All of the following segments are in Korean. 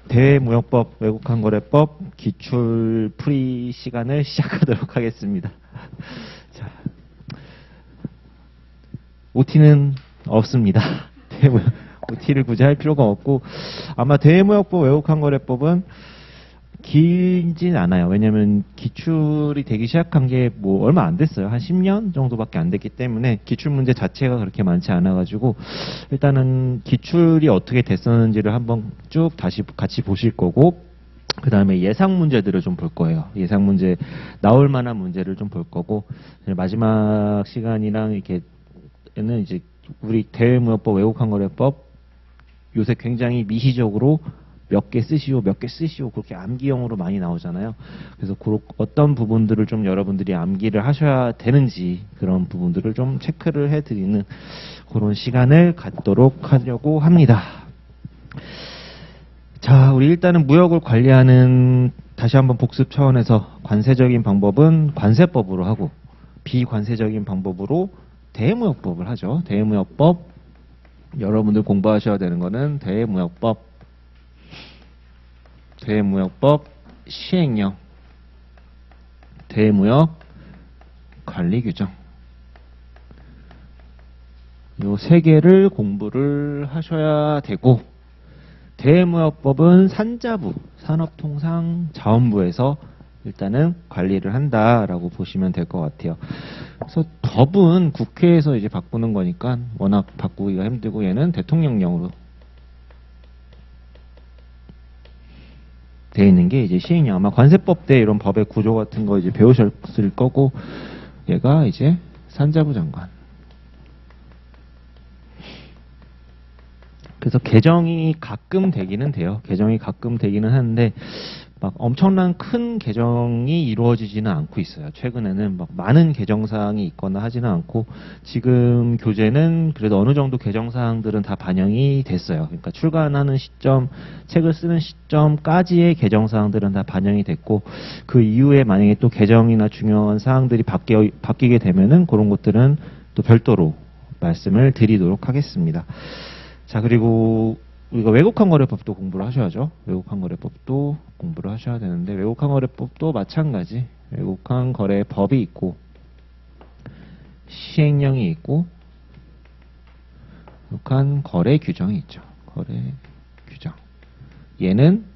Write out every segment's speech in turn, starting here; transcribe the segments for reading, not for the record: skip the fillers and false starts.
대무역법 외국환거래법 기출 풀이 시간을 시작하도록 하겠습니다. 자, OT는 없습니다. OT를 굳이 할 필요가 없고, 아마 대무역법 외국환거래법은 길진 않아요. 왜냐면 기출이 되기 시작한 게 뭐 얼마 안 됐어요. 한 10년 정도밖에 안 됐기 때문에 기출 문제 자체가 그렇게 많지 않아가지고 일단은 기출이 어떻게 됐었는지를 한번 쭉 다시 같이 보실 거고, 그 다음에 예상 문제들을 좀 볼 거예요. 예상 문제, 나올 만한 문제를 좀 볼 거고, 마지막 시간이랑 이렇게는 이제 우리 대무역법 외국환거래법 요새 굉장히 미시적으로 몇 개 쓰시오, 몇 개 쓰시오, 그렇게 암기형으로 많이 나오잖아요. 그래서 어떤 부분들을 좀 여러분들이 암기를 하셔야 되는지 그런 부분들을 좀 체크를 해드리는 그런 시간을 갖도록 하려고 합니다. 자, 우리 일단은 무역을 관리하는, 다시 한번 복습 차원에서 관세적인 방법은 관세법으로 하고, 비관세적인 방법으로 대무역법을 하죠. 대무역법, 여러분들 공부하셔야 되는 거는 대무역법 시행령, 대무역 관리규정, 요 세 개를 공부를 하셔야 되고, 대무역법은 산자부, 산업통상자원부에서 일단은 관리를 한다라고 보시면 될 것 같아요. 그래서 법은 국회에서 이제 바꾸는 거니까 워낙 바꾸기가 힘들고, 얘는 대통령령으로 돼 있는 게 이제 시행령. 아마 관세법 때 이런 법의 구조 같은 거 이제 배우셨을 거고, 얘가 이제 산자부 장관. 그래서 개정이 가끔 되기는 돼요. 개정이 가끔 되기는 하는데 막 엄청난 큰 개정이 이루어지지는 않고 있어요. 최근에는 막 많은 개정사항이 있거나 하지는 않고, 지금 교재는 그래도 어느 정도 개정사항들은 다 반영이 됐어요. 그러니까 출간하는 시점, 책을 쓰는 시점까지의 개정사항들은 다 반영이 됐고, 그 이후에 만약에 또 개정이나 중요한 사항들이 바뀌게 되면은 그런 것들은 또 별도로 말씀을 드리도록 하겠습니다. 자, 그리고 우리가 외국환거래법도 공부를 하셔야죠. 외국환거래법도 공부를 하셔야 되는데, 외국환거래법도 마찬가지. 외국환거래법이 있고, 시행령이 있고, 외국환거래규정이 있죠. 거래규정. 얘는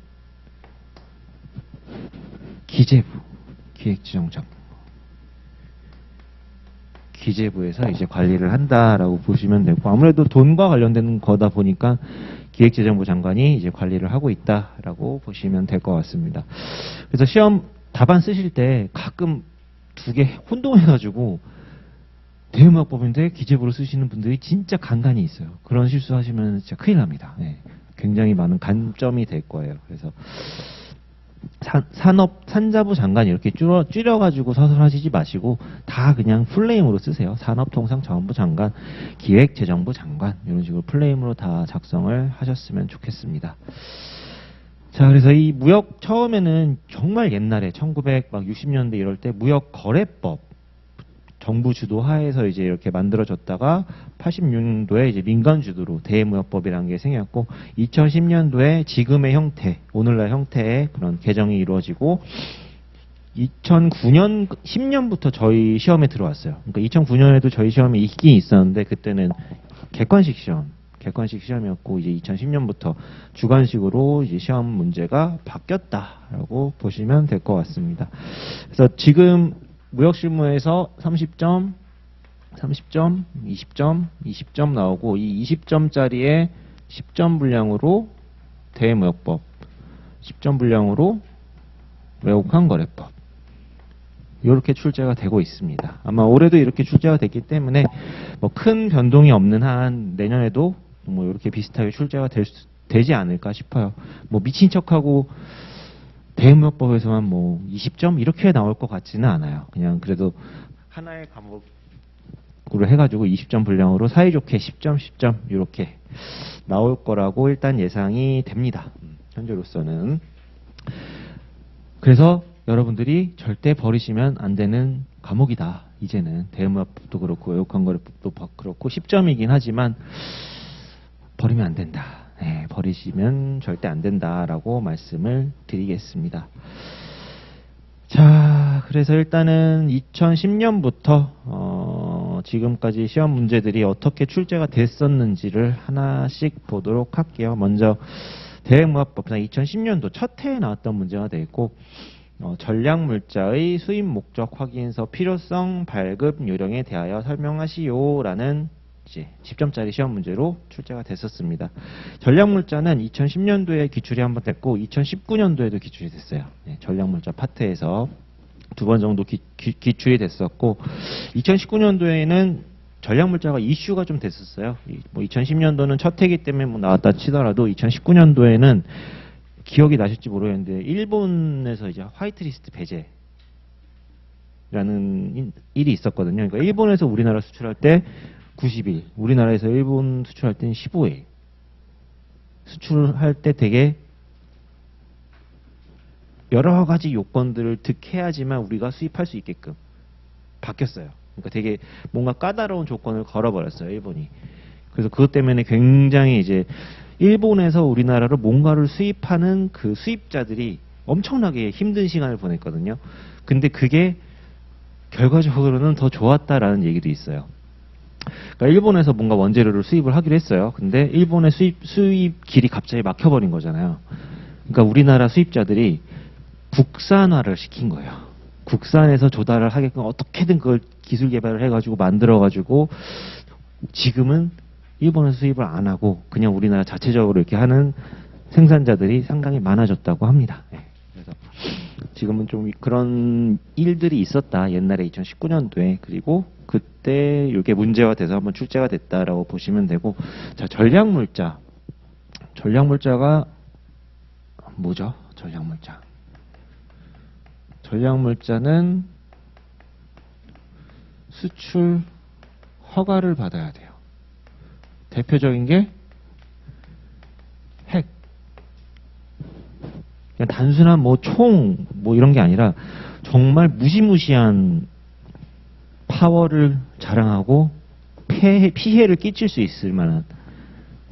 기재부, 기획지정장. 기재부에서 이제 관리를 한다라고 보시면 되고, 아무래도 돈과 관련된 거다 보니까 기획재정부 장관이 이제 관리를 하고 있다라고 보시면 될 것 같습니다. 그래서 시험 답안 쓰실 때 가끔 두 개 혼동해가지고 대무역법인데 기재부로 쓰시는 분들이 진짜 간간히 있어요. 그런 실수하시면 진짜 큰일 납니다. 네, 굉장히 많은 간점이 될 거예요. 그래서 산자부 장관 이렇게 줄여가지고 서술하시지 마시고 다 그냥 풀네임으로 쓰세요. 산업통상자원부 장관, 기획재정부 장관, 이런 식으로 풀네임으로 다 작성을 하셨으면 좋겠습니다. 자, 그래서 이 무역 처음에는 정말 옛날에 1960년대 이럴 때 무역거래법 정부 주도 하에서 이제 이렇게 만들어졌다가 86년도에 이제 민간 주도로 대무역법이라는 게 생겼고, 2010년도에 지금의 형태, 오늘날 형태의 그런 개정이 이루어지고, 2009년, 10년부터 저희 시험에 들어왔어요. 그러니까 2009년에도 저희 시험에 있긴 있었는데, 그때는 객관식 시험이었고, 이제 2010년부터 주관식으로 이제 시험 문제가 바뀌었다라고 보시면 될 것 같습니다. 그래서 지금 무역실무에서 30점, 20점, 20점 나오고, 이 20점짜리에 10점 분량으로 대무역법, 10점 분량으로 외국환거래법, 이렇게 출제가 되고 있습니다. 아마 올해도 이렇게 출제가 됐기 때문에 뭐 큰 변동이 없는 한 내년에도 뭐 이렇게 비슷하게 출제가 되지 않을까 싶어요. 뭐 미친 척하고 대무역법에서만 뭐 20점 이렇게 나올 것 같지는 않아요. 그냥 그래도 하나의 과목으로 해가지고 20점 분량으로 사이좋게 10점, 10점 이렇게 나올 거라고 일단 예상이 됩니다. 현재로서는. 그래서 여러분들이 절대 버리시면 안 되는 과목이다. 이제는 대무역법도 그렇고 외국환거래법도 그렇고 10점이긴 하지만 버리면 안 된다. 네, 버리시면 절대 안 된다라고 말씀을 드리겠습니다. 자, 그래서 일단은 2010년부터 지금까지 시험 문제들이 어떻게 출제가 됐었는지를 하나씩 보도록 할게요. 먼저 대외무합법상 2010년도 첫 해에 나왔던 문제가 되어 있고, 전략물자의 수입 목적 확인서 필요성 발급 요령에 대하여 설명하시오라는 이제 10점짜리 시험 문제로 출제가 됐었습니다. 전략물자는 2010년도에 기출이 한번 됐고 2019년도에도 기출이 됐어요. 네, 전략물자 파트에서 두 번 정도 기출이 됐었고, 2019년도에는 전략물자가 이슈가 좀 됐었어요. 뭐 2010년도는 첫 해기 때문에 뭐 나왔다 치더라도 2019년도에는 기억이 나실지 모르겠는데 일본에서 이제 화이트리스트 배제라는 일이 있었거든요. 그러니까 일본에서 우리나라 수출할 때 90일, 우리나라에서 일본 수출할 때는 15일. 수출할 때 되게 여러 가지 요건들을 득해야지만 우리가 수입할 수 있게끔 바뀌었어요. 그러니까 되게 뭔가 까다로운 조건을 걸어버렸어요, 일본이. 그래서 그것 때문에 굉장히 이제 일본에서 우리나라로 뭔가를 수입하는 그 수입자들이 엄청나게 힘든 시간을 보냈거든요. 근데 그게 결과적으로는 더 좋았다라는 얘기도 있어요. 그러니까 일본에서 뭔가 원재료를 수입을 하기로 했어요. 근데 일본의 수입 길이 갑자기 막혀버린 거잖아요. 그러니까 우리나라 수입자들이 국산화를 시킨 거예요. 국산에서 조달을 하게끔 어떻게든 그걸 기술 개발을 해가지고 만들어가지고 지금은 일본에서 수입을 안 하고 그냥 우리나라 자체적으로 이렇게 하는 생산자들이 상당히 많아졌다고 합니다. 네. 그래서 지금은 좀 그런 일들이 있었다. 옛날에 2019년도에. 그리고 그때 이게 문제화돼서 한번 출제가 됐다라고 보시면 되고, 자, 전략물자. 전략물자가 뭐죠? 전략물자. 전략물자는 수출 허가를 받아야 돼요. 대표적인 게 핵. 그냥 단순한 뭐 총, 뭐 이런 게 아니라 정말 무시무시한 파워를 자랑하고 피해를 끼칠 수 있을 만한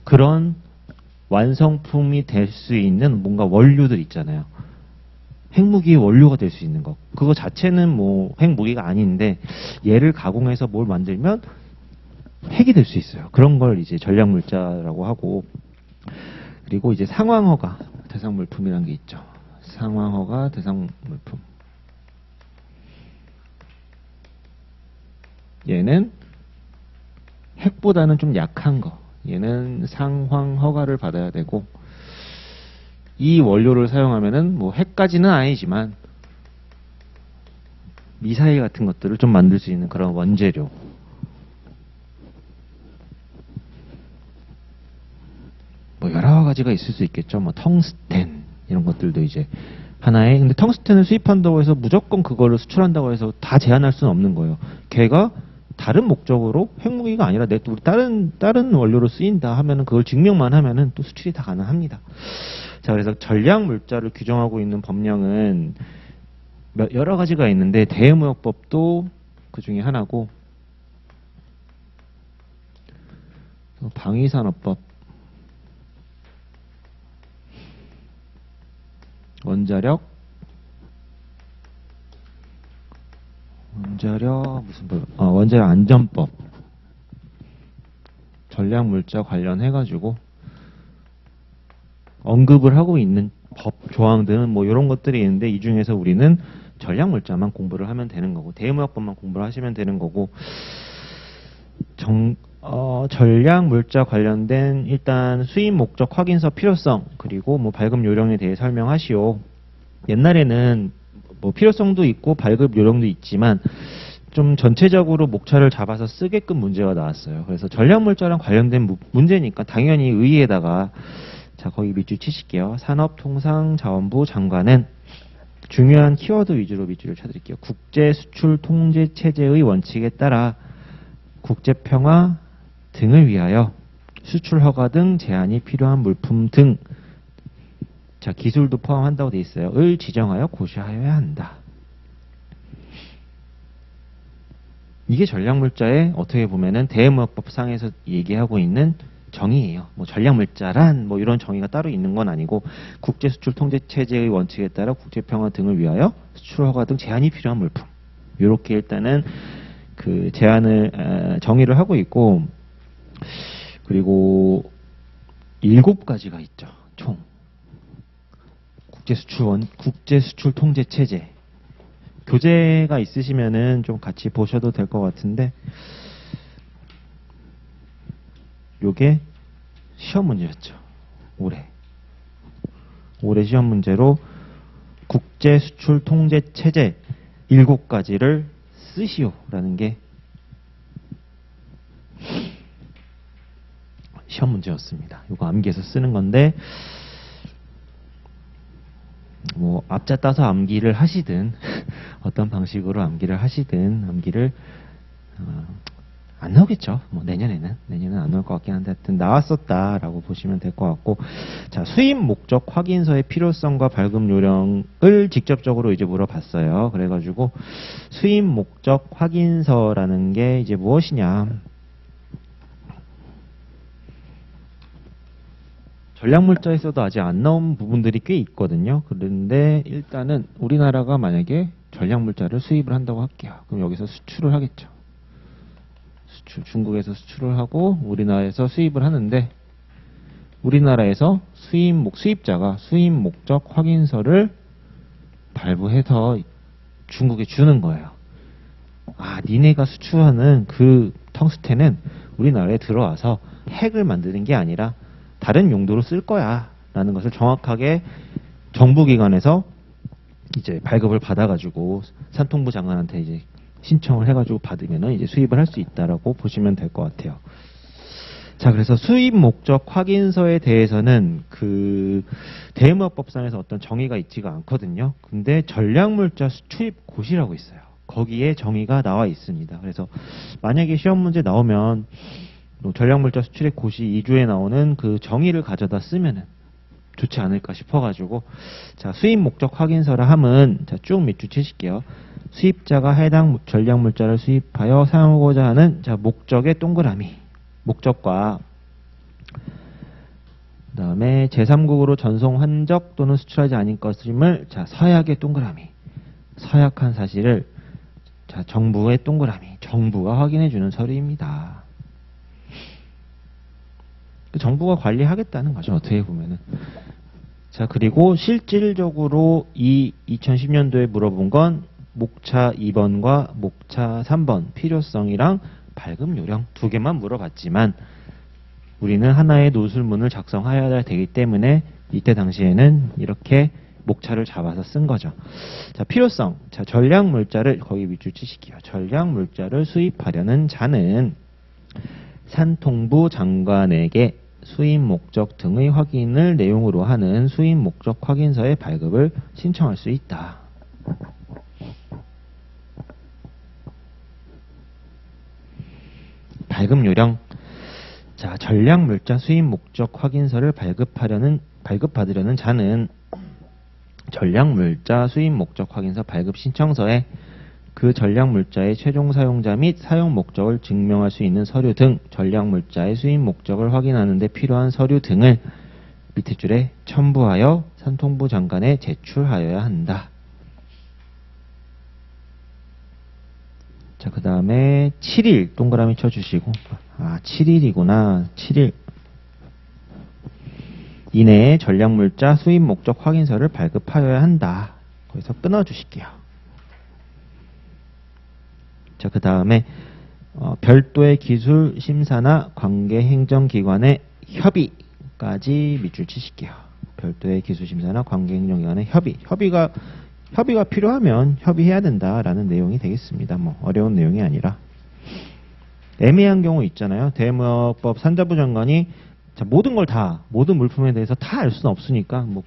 그런 완성품이 될 수 있는 뭔가 원료들 있잖아요. 핵무기의 원료가 될 수 있는 거. 그거 자체는 뭐 핵무기가 아닌데 얘를 가공해서 뭘 만들면 핵이 될 수 있어요. 그런 걸 이제 전략물자라고 하고, 그리고 이제 상황허가 대상물품이라는 게 있죠. 상황허가 대상물품. 얘는 핵보다는 좀 약한 거. 얘는 상황허가를 받아야 되고, 이 원료를 사용하면은 뭐 핵까지는 아니지만 미사일 같은 것들을 좀 만들 수 있는 그런 원재료. 뭐 여러 가지가 있을 수 있겠죠. 뭐 텅스텐 이런 것들도 이제 하나의. 근데 텅스텐을 수입한다고 해서 무조건 그거를 수출한다고 해서 다 제한할 수는 없는 거예요. 걔가 다른 목적으로 핵무기가 아니라 우리 다른 원료로 쓰인다 하면은 그걸 증명만 하면은 또 수출이 다 가능합니다. 자, 그래서 전략물자를 규정하고 있는 법령은 여러 가지가 있는데 대외무역법도 그 중에 하나고, 방위산업법, 원자력 무슨 법? 원자력 안전법, 전략물자 관련해가지고 언급을 하고 있는 법 조항들은 뭐 이런 것들이 있는데, 이 중에서 우리는 전략물자만 공부를 하면 되는 거고 대외무역법만 공부를 하시면 되는 거고, 전략물자 관련된 일단 수입 목적 확인서 필요성, 그리고 뭐 발급 요령에 대해 설명하시오. 옛날에는 뭐 필요성도 있고 발급 요령도 있지만 좀 전체적으로 목차를 잡아서 쓰게끔 문제가 나왔어요. 그래서 전략물자랑 관련된 문제니까 당연히 의의에다가, 자, 거기 밑줄 치실게요. 산업통상자원부 장관은 중요한 키워드 위주로 밑줄을 쳐드릴게요. 국제수출통제체제의 원칙에 따라 국제평화 등을 위하여 수출허가 등 제한이 필요한 물품 등, 자, 기술도 포함한다고 돼 있어요. 을 지정하여 고시하여야 한다. 이게 전략물자에 어떻게 보면은 대외무역법상에서 얘기하고 있는 정의예요. 뭐 전략물자란 뭐 이런 정의가 따로 있는 건 아니고 국제수출 통제체제의 원칙에 따라 국제평화 등을 위하여 수출 허가 등 제한이 필요한 물품. 이렇게 일단은 그 제한을 정의를 하고 있고, 그리고 7가지가 있죠. 총 국제수출 통제체제. 교재가 있으시면은 좀 같이 보셔도 될 것 같은데, 요게 시험 문제였죠. 올해 시험 문제로 국제수출 통제체제 7가지를 쓰시오라는 게 시험 문제였습니다. 이거 암기해서 쓰는 건데, 뭐 앞자 따서 암기를 하시든 어떤 방식으로 암기를 하시든 암기를 안 나오겠죠. 뭐 내년에는 안 나올 것 같긴 한데, 하여튼 나왔었다라고 보시면 될 것 같고, 자, 수입 목적 확인서의 필요성과 발급 요령을 직접적으로 이제 물어봤어요. 그래가지고 수입 목적 확인서라는 게 이제 무엇이냐? 전략물자에서도 아직 안 나온 부분들이 꽤 있거든요. 그런데 일단은 우리나라가 만약에 전략물자를 수입을 한다고 할게요. 그럼 여기서 수출을 하겠죠. 중국에서 수출을 하고 우리나라에서 수입을 하는데, 우리나라에서 수입자가 수입 목적 확인서를 발부해서 중국에 주는 거예요. 아, 니네가 수출하는 그 텅스텐은 우리나라에 들어와서 핵을 만드는 게 아니라 다른 용도로 쓸 거야 라는 것을 정확하게 정부기관에서 이제 발급을 받아가지고 산통부 장관한테 이제 신청을 해가지고 받으면은 이제 수입을 할 수 있다라고 보시면 될 것 같아요. 자, 그래서 수입 목적 확인서에 대해서는 그 대무역법상에서 어떤 정의가 있지가 않거든요. 근데 전략물자 수출입고시라고 있어요. 거기에 정의가 나와 있습니다. 그래서 만약에 시험 문제 나오면 전략물자 수출입고시 2주에 나오는 그 정의를 가져다 쓰면은 좋지 않을까 싶어가지고, 자, 수입 목적 확인서라 함은, 자, 쭉 밑줄 치실게요. 수입자가 해당 전략물자를 수입하여 사용하고자 하는, 자, 목적의 동그라미, 목적과 그 다음에 제3국으로 전송 한적 또는 수출하지 않은 것임을, 자, 서약의 동그라미, 서약한 사실을, 자, 정부의 동그라미, 정부가 확인해주는 서류입니다. 정부가 관리하겠다는 거죠, 어떻게 보면은. 자, 그리고 실질적으로 이 2010년도에 물어본 건 목차 2번과 목차 3번 필요성이랑 발급 요령 2개만 물어봤지만, 우리는 하나의 노술문을 작성해야 되기 때문에 이때 당시에는 이렇게 목차를 잡아서 쓴 거죠. 자, 필요성. 자, 전략물자를, 거기 밑줄 치실게요. 전략물자를 수입하려는 자는 산통부 장관에게 수입 목적 등의 확인을 내용으로 하는 수입 목적 확인서의 발급을 신청할 수 있다. 발급 요령. 자, 전략물자 수입 목적 확인서를 발급받으려는 자는 전략물자 수입 목적 확인서 발급 신청서에 그 전략물자의 최종 사용자 및 사용 목적을 증명할 수 있는 서류 등 전략물자의 수입 목적을 확인하는 데 필요한 서류 등을 밑에 줄에 첨부하여 산통부 장관에 제출하여야 한다. 자, 그 다음에 7일 동그라미 쳐주시고, 아, 7일이구나. 7일 이내에 전략물자 수입 목적 확인서를 발급하여야 한다. 거기서 끊어주실게요. 자, 그 다음에 별도의 기술 심사나 관계 행정기관의 협의까지 밑줄 치실게요. 별도의 기술 심사나 관계 행정기관의 협의가 필요하면 협의해야 된다라는 내용이 되겠습니다. 뭐 어려운 내용이 아니라. 애매한 경우 있잖아요. 대무역법 산자부 장관이, 자, 모든 물품에 대해서 다 알 수는 없으니까, 뭐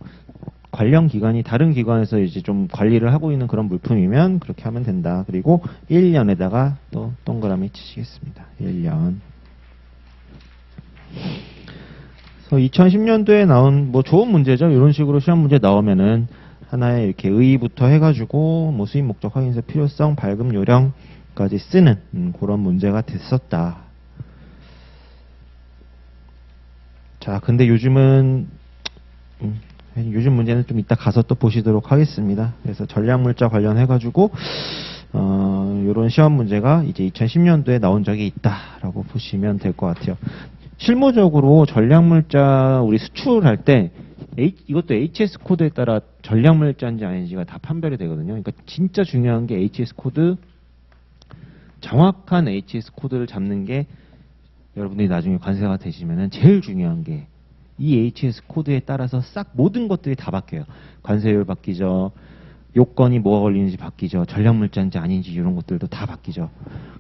관련 기관이 다른 기관에서 이제 좀 관리를 하고 있는 그런 물품이면 그렇게 하면 된다. 그리고 1년에다가 또 동그라미 치시겠습니다. 1년. 그래서 2010년도에 나온 뭐 좋은 문제죠. 이런 식으로 시험 문제 나오면은 하나의 이렇게 의의부터 해가지고 뭐 수입 목적 확인서 필요성, 발급 요령까지 쓰는 그런 문제가 됐었다. 자, 근데 요즘 문제는 좀 이따 가서 또 보시도록 하겠습니다. 그래서 전략물자 관련해가지고, 요런 시험 문제가 이제 2010년도에 나온 적이 있다라고 보시면 될 것 같아요. 실무적으로 전략물자 우리 수출할 때, 이것도 HS 코드에 따라 전략물자인지 아닌지가 다 판별이 되거든요. 그러니까 진짜 중요한 게 HS 코드, 정확한 HS 코드를 잡는 게 여러분들이 나중에 관세가 되시면은 제일 중요한 게 이 HS 코드에 따라서 싹 모든 것들이 다 바뀌어요. 관세율 바뀌죠. 요건이 뭐가 걸리는지 바뀌죠. 전략물자인지 아닌지 이런 것들도 다 바뀌죠.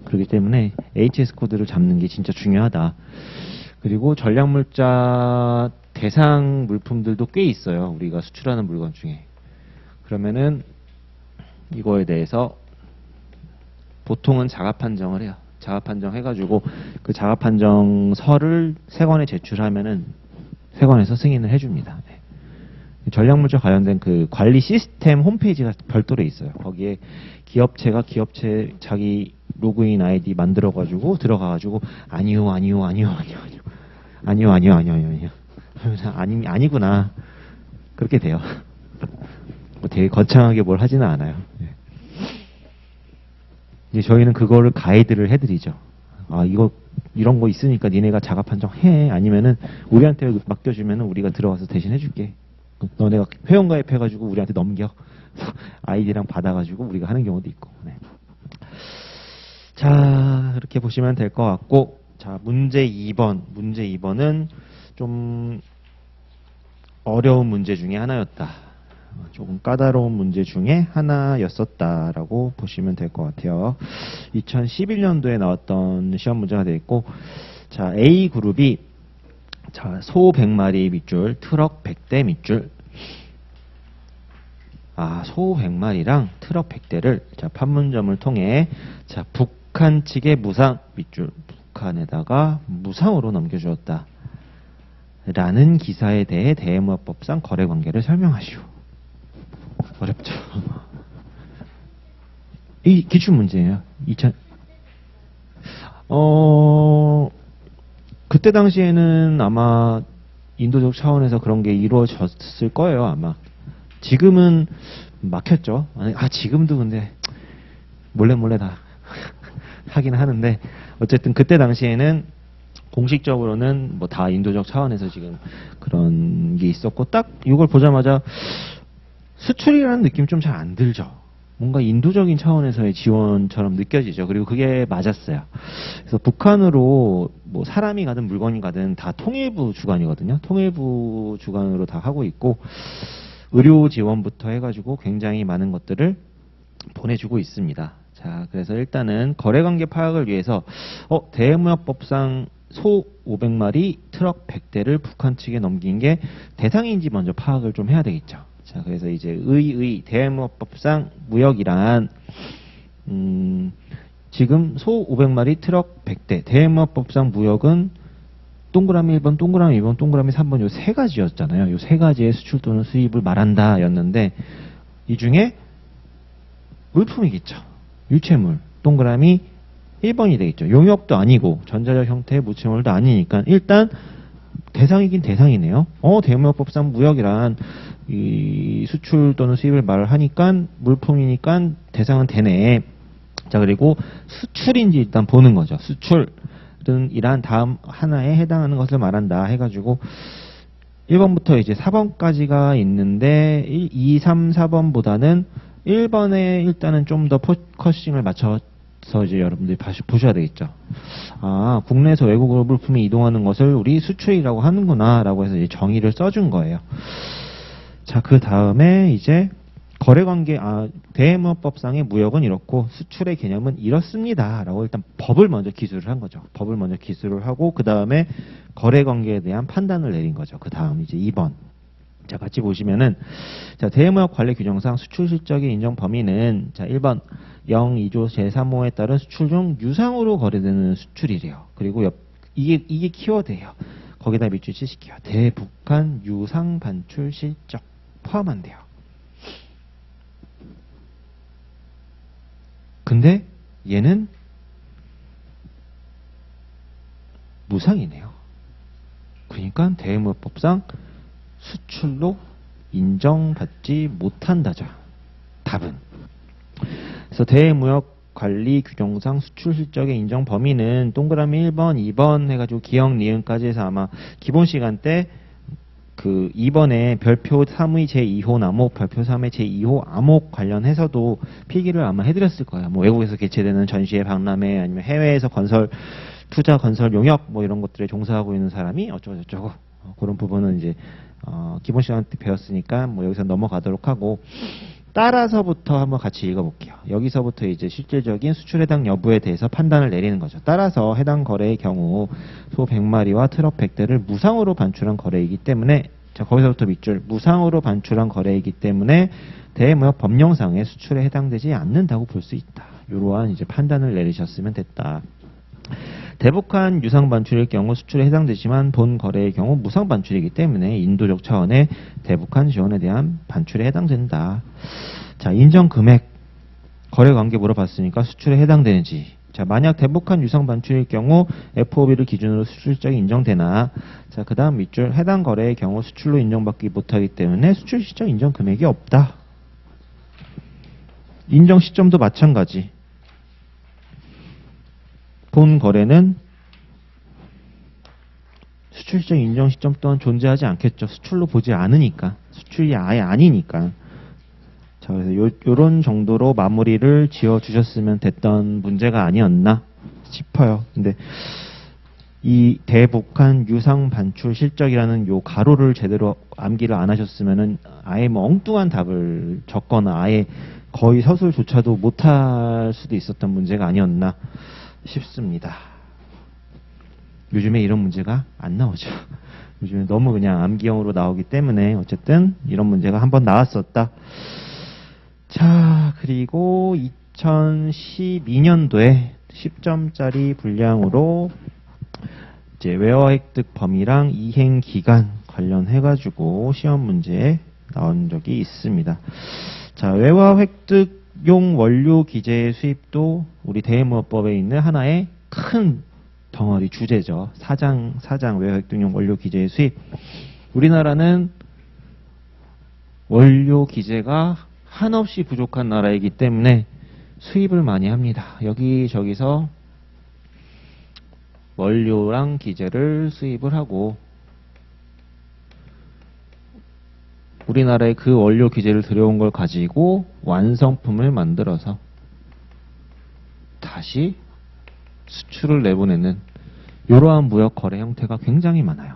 그렇기 때문에 HS 코드를 잡는 게 진짜 중요하다. 그리고 전략물자 대상 물품들도 꽤 있어요. 우리가 수출하는 물건 중에. 그러면은 이거에 대해서 보통은 자가 판정을 해요. 자가 판정 해가지고 그 자가 판정서를 세관에 제출하면은 세관에서 승인을 해줍니다. 네. 전략물자 관련된 그 관리 시스템 홈페이지가 별도로 있어요. 거기에 기업체 자기 로그인 아이디 만들어가지고 들어가가지고 아니요 아니구나 그렇게 돼요. 뭐 되게 거창하게 뭘 하지는 않아요. 네. 이제 저희는 그거를 가이드를 해드리죠. 아, 이런 거 있으니까 니네가 자가 판정해. 아니면은 우리한테 맡겨주면은 우리가 들어가서 대신 해줄게. 너네가 회원가입해가지고 우리한테 넘겨. 아이디랑 받아가지고 우리가 하는 경우도 있고. 네. 자, 이렇게 보시면 될 것 같고. 자, 문제 2번. 문제 2번은 좀 어려운 문제 중에 하나였다. 조금 까다로운 문제 중에 하나였었다라고 보시면 될 것 같아요. 2011년도에 나왔던 시험 문제가 되어 있고, 자, A그룹이 자, 소 100마리 밑줄, 트럭 100대 밑줄. 소 100마리랑 트럭 100대를 자, 판문점을 통해 자, 북한 측의 무상 밑줄, 북한에다가 무상으로 넘겨주었다. 라는 기사에 대해 대외무역법상 거래관계를 설명하시오. 어렵죠. 이 기출문제예요. 그때 당시에는 아마 인도적 차원에서 그런 게 이루어졌을 거예요, 아마. 지금은 막혔죠. 지금도 근데 몰래 다 하긴 하는데, 어쨌든 그때 당시에는 공식적으로는 뭐 다 인도적 차원에서 지금 그런 게 있었고, 딱 이걸 보자마자 수출이라는 느낌 좀 잘 안 들죠. 뭔가 인도적인 차원에서의 지원처럼 느껴지죠. 그리고 그게 맞았어요. 그래서 북한으로 뭐 사람이 가든 물건이 가든 다 통일부 주관이거든요. 통일부 주관으로 다 하고 있고, 의료 지원부터 해가지고 굉장히 많은 것들을 보내주고 있습니다. 자, 그래서 일단은 거래관계 파악을 위해서 대외무역법상 소 500마리, 트럭 100대를 북한 측에 넘긴 게 대상인지 먼저 파악을 좀 해야 되겠죠. 자, 그래서 이제 대외무역법상 무역이란 지금 소 500마리, 트럭 100대, 대외무역법상 무역은 동그라미 1번, 동그라미 2번, 동그라미 3번 요 세 가지였잖아요. 요 세 가지의 수출 또는 수입을 말한다 였는데, 이 중에 물품이겠죠. 유체물, 동그라미 1번이 되겠죠. 용역도 아니고 전자적 형태의 무체물도 아니니까 일단 대상이긴 대상이네요. 대무역법상 무역이란 이 수출 또는 수입을 말을 하니까 물품이니까 대상은 되네. 자, 그리고 수출인지 일단 보는 거죠. 수출은 이란 다음 하나에 해당하는 것을 말한다 해가지고 1번부터 이제 4번까지가 있는데 2, 3, 4번보다는 1번에 일단은 좀 더 포커싱을 맞춰서 이제 여러분들이 보셔야 되겠죠. 국내에서 외국으로 물품이 이동하는 것을 우리 수출이라고 하는구나 라고 해서 이제 정의를 써준 거예요. 자, 그 다음에 이제 거래관계, 대무역법상의 무역은 이렇고 수출의 개념은 이렇습니다 라고 일단 법을 먼저 기술을 한 거죠. 법을 먼저 기술을 하고 그 다음에 거래관계에 대한 판단을 내린 거죠. 그 다음 이제 2번. 자, 같이 보시면은, 자, 대무역 관리 규정상 수출 실적의 인정 범위는, 자, 1번, 2조 제3호에 따른 수출 중 유상으로 거래되는 수출이래요. 그리고 이게 키워드예요. 거기다 밑줄 치실게요. 대북한 유상 반출 실적 포함한대요. 근데 얘는 무상이네요. 그러니까 대외무역법상 수출로 인정받지 못한다죠. 답은. 그래서 대외무역관리 규정상 수출 실적의 인정 범위는 동그라미 1번, 2번 해가지고 기역, 니은까지 해서 아마 기본 시간 때 그 2번에 별표 3의 제2호 남목, 별표 3의 제2호 암목 관련해서도 필기를 아마 해드렸을 거예요. 뭐 외국에서 개최되는 전시회 박람회 아니면 해외에서 건설, 투자 건설 용역 뭐 이런 것들에 종사하고 있는 사람이 어쩌고저쩌고 그런 부분은 이제 기본 시간 때 배웠으니까 뭐 여기서 넘어가도록 하고 따라서부터 한번 같이 읽어볼게요. 여기서부터 이제 실질적인 수출 해당 여부에 대해서 판단을 내리는 거죠. 따라서 해당 거래의 경우 소 100마리와 트럭 100대를 무상으로 반출한 거래이기 때문에 자 거기서부터 밑줄 무상으로 반출한 거래이기 때문에 대무역 법령상의 수출에 해당되지 않는다고 볼 수 있다. 이러한 이제 판단을 내리셨으면 됐다. 대북한 유상 반출일 경우 수출에 해당되지만 본 거래의 경우 무상 반출이기 때문에 인도적 차원의 대북한 지원에 대한 반출에 해당된다. 자, 인정 금액 거래 관계 물어봤으니까 수출에 해당되는지. 자, 만약 대북한 유상 반출일 경우 FOB를 기준으로 수출 실적이 인정되나. 자, 그 다음 밑줄 해당 거래의 경우 수출로 인정받기 못하기 때문에 수출 실적 인정 금액이 없다. 인정 시점도 마찬가지. 본 거래는 수출적 인정 시점 또한 존재하지 않겠죠. 수출로 보지 않으니까. 수출이 아예 아니니까. 자, 그래서 요런 정도로 마무리를 지어 주셨으면 됐던 문제가 아니었나 싶어요. 근데 이 대북한 유상 반출 실적이라는 요 가로를 제대로 암기를 안 하셨으면은 아예 뭐 엉뚱한 답을 적거나 아예 거의 서술조차도 못할 수도 있었던 문제가 아니었나 싶습니다. 요즘에 이런 문제가 안 나오죠. 요즘에 너무 그냥 암기형으로 나오기 때문에 어쨌든 이런 문제가 한번 나왔었다. 자, 그리고 2012년도에 10점짜리 분량으로 이제 외화 획득 범위랑 이행 기간 관련해가지고 시험 문제 나온 적이 있습니다. 자, 외화 획득용 원료 기재의 수입도 우리 대외무역법에 있는 하나의 큰 덩어리 주제죠. 사장 외화 획득용 원료 기재의 수입. 우리나라는 원료 기재가 한없이 부족한 나라이기 때문에 수입을 많이 합니다. 여기저기서 원료랑 기재를 수입을 하고 우리나라에 그 원료 기재를 들여온 걸 가지고 완성품을 만들어서 다시 수출을 내보내는 이러한 무역 거래 형태가 굉장히 많아요.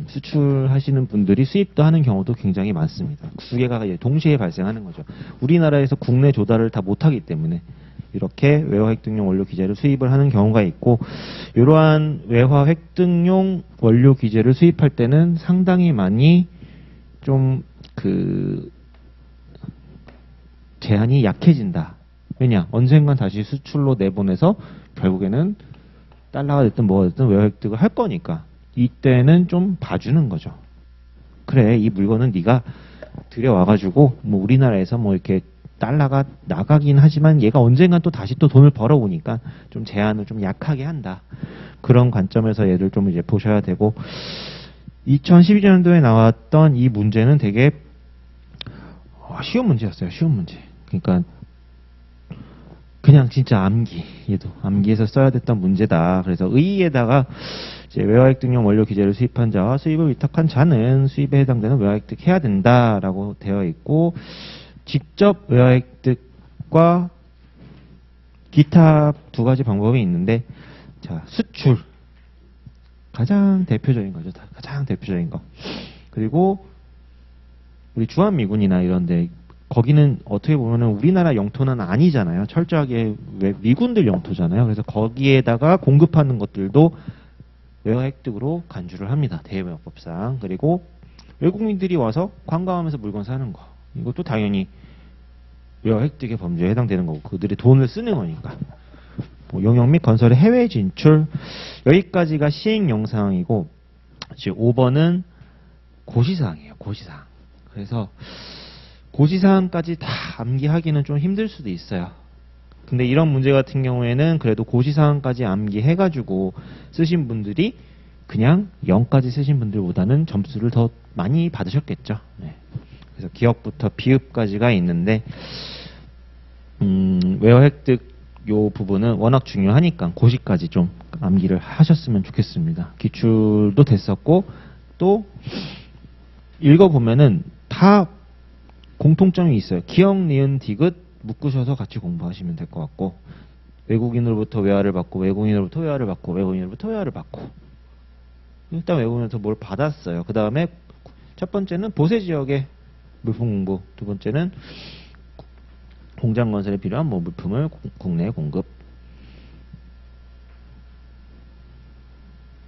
수출하시는 분들이 수입도 하는 경우도 굉장히 많습니다. 두 개가 동시에 발생하는 거죠. 우리나라에서 국내 조달을 다 못하기 때문에 이렇게 외화 획득용 원료 기재를 수입을 하는 경우가 있고 이러한 외화 획득용 원료 기재를 수입할 때는 상당히 많이 좀 제한이 약해진다. 왜냐? 언젠간 다시 수출로 내보내서 결국에는 달러가 됐든 뭐가 됐든 외화 획득을 할 거니까 이때는 좀 봐주는 거죠. 그래, 이 물건은 네가 들여와가지고 뭐 우리나라에서 뭐 이렇게 달러가 나가긴 하지만 얘가 언젠간 또 다시 또 돈을 벌어오니까 좀 제한을 좀 약하게 한다. 그런 관점에서 얘를 좀 이제 보셔야 되고 2012년도에 나왔던 이 문제는 되게 쉬운 문제였어요. 쉬운 문제. 그러니까 그냥 진짜 암기, 얘도 암기해서 써야 됐던 문제다. 그래서 의의에다가 이제 외화획득용 원료 기재를 수입한 자와 수입을 위탁한 자는 수입에 해당되는 외화획득해야 된다라고 되어 있고 직접 외화획득과 기타 두 가지 방법이 있는데 자 수출 가장 대표적인 거죠. 가장 대표적인 거. 그리고 우리 주한미군이나 이런데 거기는 어떻게 보면은 우리나라 영토는 아니잖아요. 철저하게 미군들 영토잖아요. 그래서 거기에다가 공급하는 것들도 외화 획득으로 간주를 합니다. 대외무역법상. 그리고 외국민들이 와서 관광하면서 물건 사는 거. 이것도 당연히 외화 획득의 범죄에 해당되는 거고 그들의 돈을 쓰는 거니까. 뭐 용역 및 건설의 해외 진출 여기까지가 시행 영상이고 이제 5번은 고시사항이에요. 고시사항. 그래서 고시사항까지 다 암기하기는 좀 힘들 수도 있어요. 근데 이런 문제 같은 경우에는 그래도 고시사항까지 암기해가지고 쓰신 분들이 그냥 0까지 쓰신 분들보다는 점수를 더 많이 받으셨겠죠. 네. 그래서 기억부터 비읍까지가 있는데 외워 획득 요 부분은 워낙 중요하니까 고시까지 좀 암기를 하셨으면 좋겠습니다. 기출도 됐었고 또 읽어보면은 다 공통점이 있어요. 기억, 니은, 디귿 묶으셔서 같이 공부하시면 될 것 같고 외국인으로부터 외화를 받고 외국인으로부터 외화를 받고 외국인으로부터 외화를 받고 일단 외국인으로부터 뭘 받았어요. 그 다음에 첫 번째는 보세 지역의 물품 공부, 두 번째는 공장 건설에 필요한 뭐 물품을 국내에 공급.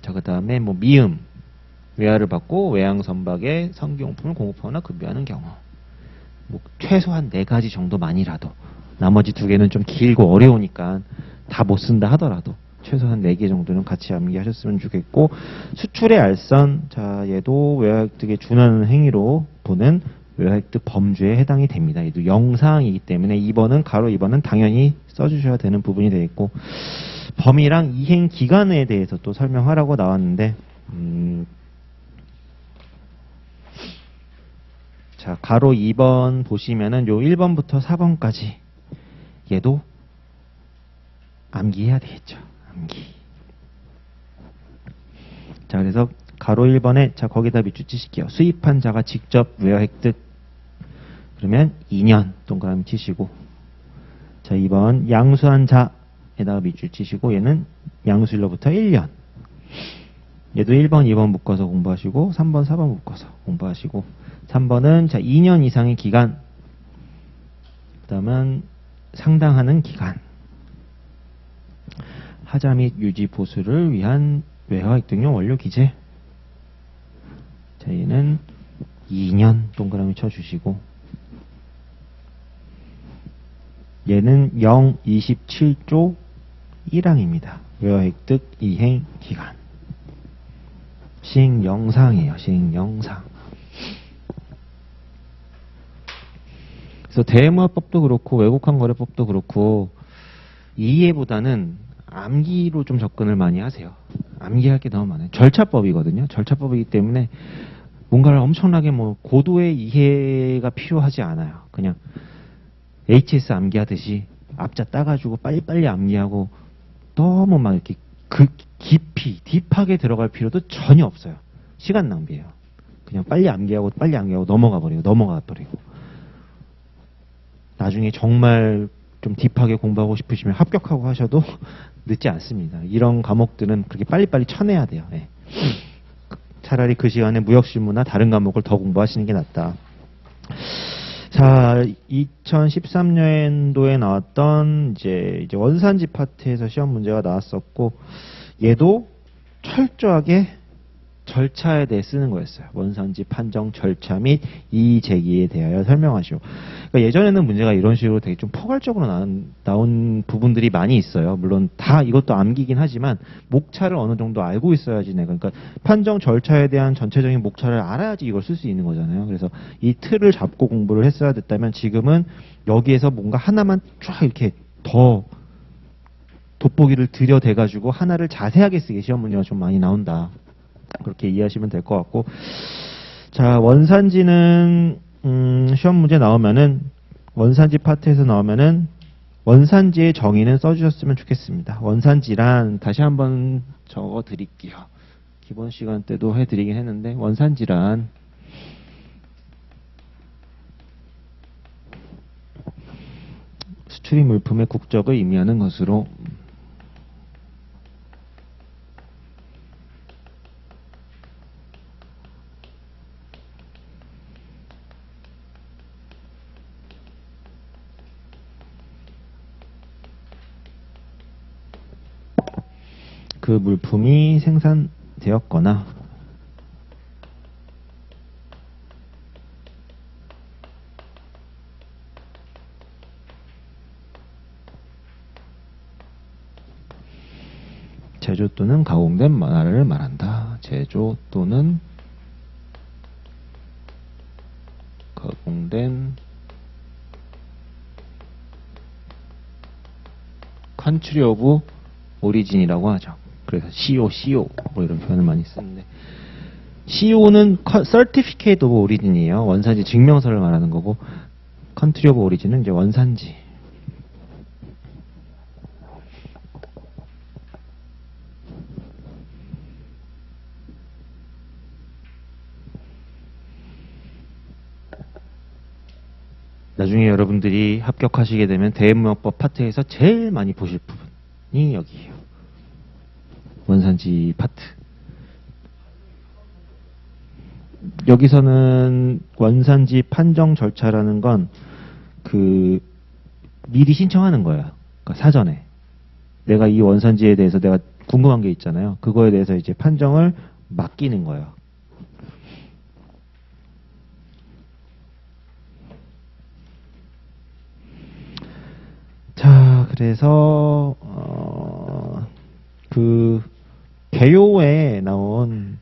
자, 그 다음에 뭐 미음, 외화를 받고 외항 선박에 성기용품을 공급하거나 급여하는 경우. 뭐 최소한 4가지 정도만이라도, 나머지 2개는 좀 길고 어려우니까 다 못 쓴다 하더라도 최소한 4개 정도는 같이 암기하셨으면 좋겠고, 수출의 알선, 자 얘도 외화획득에 준하는 행위로 보는 외화획득 범주에 해당이 됩니다. 얘도 영사항이기 때문에 2번은 가로 2번은 당연히 써주셔야 되는 부분이 되겠고, 범위랑 이행 기간에 대해서 또 설명하라고 나왔는데 자, 가로 2번 보시면은 요 1번부터 4번까지 얘도 암기해야 되겠죠. 암기. 자, 그래서 가로 1번에 자 거기다 밑줄 치실게요. 수입한 자가 직접 외화 획득 그러면 2년 동그라미 치시고, 자 2번 양수한 자에다가 밑줄 치시고 얘는 양수일로부터 1년. 얘도 1번, 2번 묶어서 공부하시고 3번, 4번 묶어서 공부하시고, 3번은 자 2년 이상의 기간, 그 다음은 상당하는 기간, 하자 및 유지 보수를 위한 외화 획득용 원료 기재. 자 얘는 2년 동그라미 쳐주시고, 얘는 0, 27조 1항입니다. 외화 획득 이행 기간. 시행영상이에요. 시행영상. 그래서 대외무역법도 그렇고 외국환거래법도 그렇고 이해보다는 암기로 좀 접근을 많이 하세요. 암기할 게 너무 많아요. 절차법이거든요. 절차법이기 때문에 뭔가를 엄청나게 뭐 고도의 이해가 필요하지 않아요. 그냥 HS 암기하듯이 앞자 따가지고 빨리빨리 암기하고 너무 막 이렇게 깊이 딥하게 들어갈 필요도 전혀 없어요. 시간 낭비예요. 그냥 빨리 암기하고 넘어가 버리고 나중에 정말 좀 딥하게 공부하고 싶으시면 합격하고 하셔도 늦지 않습니다. 이런 과목들은 그렇게 빨리빨리 쳐내야 돼요. 네. 차라리 그 시간에 무역실무나 다른 과목을 더 공부하시는 게 낫다. 자, 2013년도에 나왔던 이제 원산지 파트에서 시험 문제가 나왔었고, 얘도 철저하게 절차에 대해 쓰는 거였어요. 원산지 판정 절차 및 이의 제기에 대하여 설명하시오. 그러니까 예전에는 문제가 이런 식으로 되게 좀 포괄적으로 나온 부분들이 많이 있어요. 물론 다 이것도 암기긴 하지만 목차를 어느 정도 알고 있어야지 내가, 그러니까 판정 절차에 대한 전체적인 목차를 알아야지 이걸 쓸 수 있는 거잖아요. 그래서 이 틀을 잡고 공부를 했어야 됐다면 지금은 여기에서 뭔가 하나만 쫙 이렇게 더 돋보기를 들여대가지고 하나를 자세하게 쓰게 시험 문제가 좀 많이 나온다. 그렇게 이해하시면 될 것 같고, 자 원산지는 시험 문제 나오면은 원산지 파트에서 나오면은 원산지의 정의는 써주셨으면 좋겠습니다. 원산지란 다시 한번 적어 드릴게요. 기본 시간 때도 해드리긴 했는데, 원산지란 수출입 물품의 국적을 의미하는 것으로 그 물품이 생산되었거나 제조 또는 가공된 만화를 말한다. 제조 또는 가공된 Country of Origin이라고 하죠. 그래서 CO 뭐 이런 표현을 많이 쓰는데 CO는 Certificate of Origin이에요. 원산지 증명서를 말하는 거고 Country of Origin은 이제 원산지. 나중에 여러분들이 합격하시게 되면 대외무역법 파트에서 제일 많이 보실 부분이 여기예요. 원산지 파트. 여기서는 원산지 판정 절차라는 건 미리 신청하는 거예요. 그러니까 사전에. 내가 이 원산지에 대해서 내가 궁금한 게 있잖아요. 그거에 대해서 이제 판정을 맡기는 거예요. 자, 그래서 개요에 나온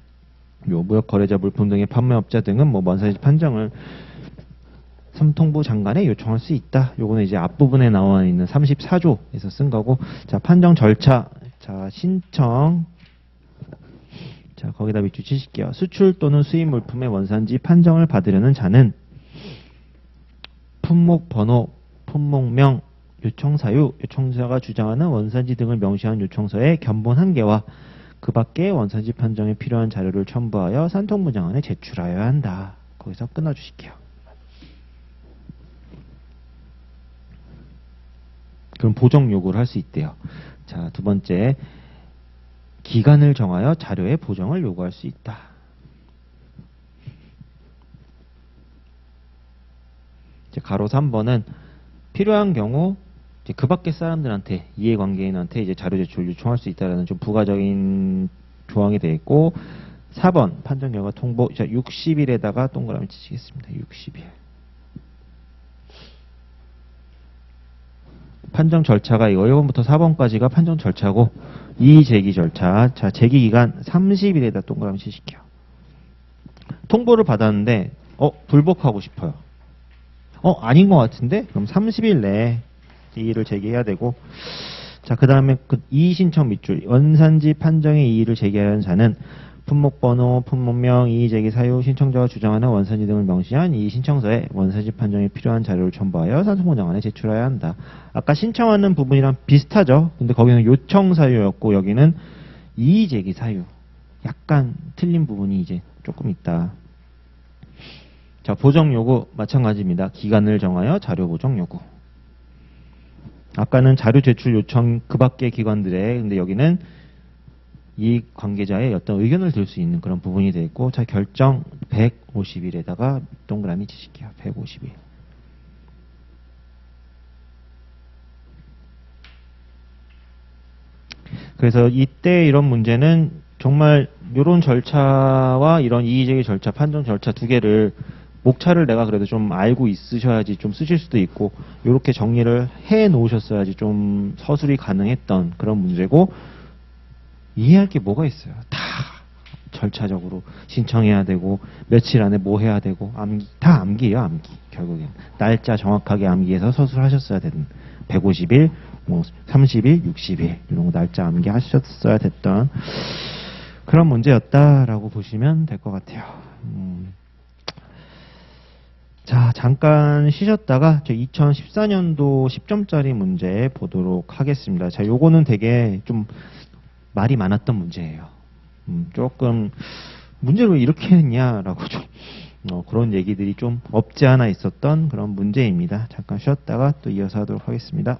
무역 거래자 물품 등의 판매업자 등은 뭐 원산지 판정을 삼통부 장관에 요청할 수 있다. 요거는 이제 앞부분에 나와 있는 34조에서 쓴 거고, 자, 판정 절차, 자, 신청, 자, 거기다 밑줄 치실게요. 수출 또는 수입 물품의 원산지 판정을 받으려는 자는 품목 번호, 품목명, 요청사유, 요청자가 주장하는 원산지 등을 명시한 요청서의 견본 한 개와 그 밖에 원산지 판정에 필요한 자료를 첨부하여 산통부 장관에 제출하여야 한다. 거기서 끊어주실게요. 그럼 보정 요구를 할 수 있대요. 자, 두 번째, 기간을 정하여 자료의 보정을 요구할 수 있다. 이제 가로 3번은 필요한 경우 이제 그 밖의 사람들한테, 이해관계인한테 이제 자료 제출 요청할 수 있다라는 좀 부가적인 조항이 되어 있고, 4번 판정 결과 통보. 자, 60일에다가 동그라미 치시겠습니다. 60일. 판정 절차가 이거 1번부터 4번까지가 판정 절차고, 이의 제기 절차. 자, 제기 기간 30일에다 동그라미 치실게요. 통보를 받았는데 불복하고 싶어요. 아닌 것 같은데? 그럼 30일 내에 이의를 제기해야 되고, 자, 그 다음에 이의 신청 밑줄. 원산지 판정의 이의를 제기하는 자는 품목번호, 품목명, 이의 제기 사유, 신청자가 주장하는 원산지 등을 명시한 이의 신청서에 원산지 판정에 필요한 자료를 첨부하여 산통부 장관에 제출해야 한다. 아까 신청하는 부분이랑 비슷하죠? 근데 거기는 요청 사유였고, 여기는 이의 제기 사유. 약간 틀린 부분이 이제 조금 있다. 자, 보정 요구 마찬가지입니다. 기간을 정하여 자료 보정 요구. 아까는 자료 제출 요청 그 밖의 기관들의, 근데 여기는 이 관계자의 어떤 의견을 들 수 있는 그런 부분이 되어 있고, 자, 결정 150일에다가 동그라미 치실게요. 150일. 그래서 이때 이런 문제는 정말 이런 절차와 이런 이의제기 절차, 판정 절차 두 개를 목차를 내가 그래도 좀 알고 있으셔야지 좀 쓰실 수도 있고, 이렇게 정리를 해 놓으셨어야지 좀 서술이 가능했던 그런 문제고, 이해할 게 뭐가 있어요. 다 절차적으로 신청해야 되고, 며칠 안에 뭐 해야 되고, 다 암기예요, 암기. 결국엔 날짜 정확하게 암기해서 서술하셨어야 되는 150일, 뭐 30일, 60일 이런 거 날짜 암기하셨어야 됐던 그런 문제였다라고 보시면 될 것 같아요. 자, 잠깐 쉬셨다가 2014년도 10점짜리 문제 보도록 하겠습니다. 자, 요거는 되게 좀 말이 많았던 문제예요. 조금 문제를 이렇게 했냐라고 좀 그런 얘기들이 좀 없지 않아 있었던 그런 문제입니다. 잠깐 쉬었다가 또 이어서 하도록 하겠습니다.